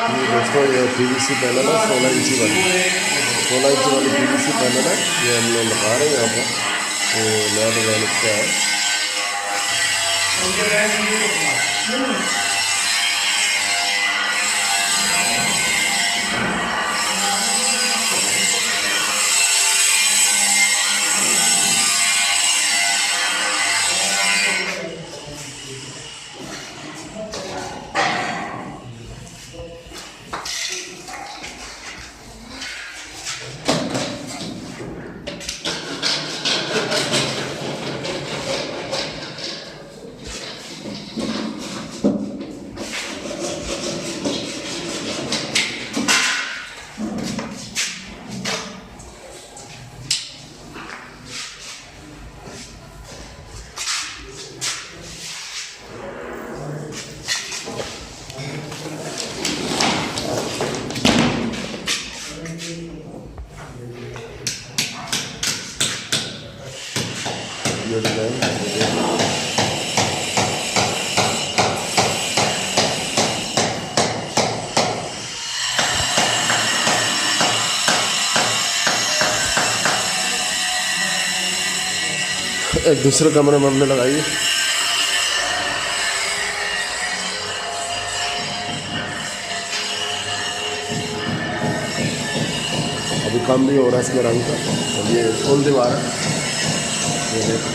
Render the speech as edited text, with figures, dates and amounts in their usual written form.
ये दोस्तों ये पीवीसी पैनल है 16 इंची वाली, 16 इंची वाली पीवीसी पैनल है। ये हम लोग लगा रहे हैं यहाँ पर। तो नया डिज़ाइन इसका है। ये डिज़ाइन एक दूसरे कमरे में हमने लगाई है। अभी काम भी हो रहा है इसमें रंग का। और ये फुल दीवार है, ये देखो।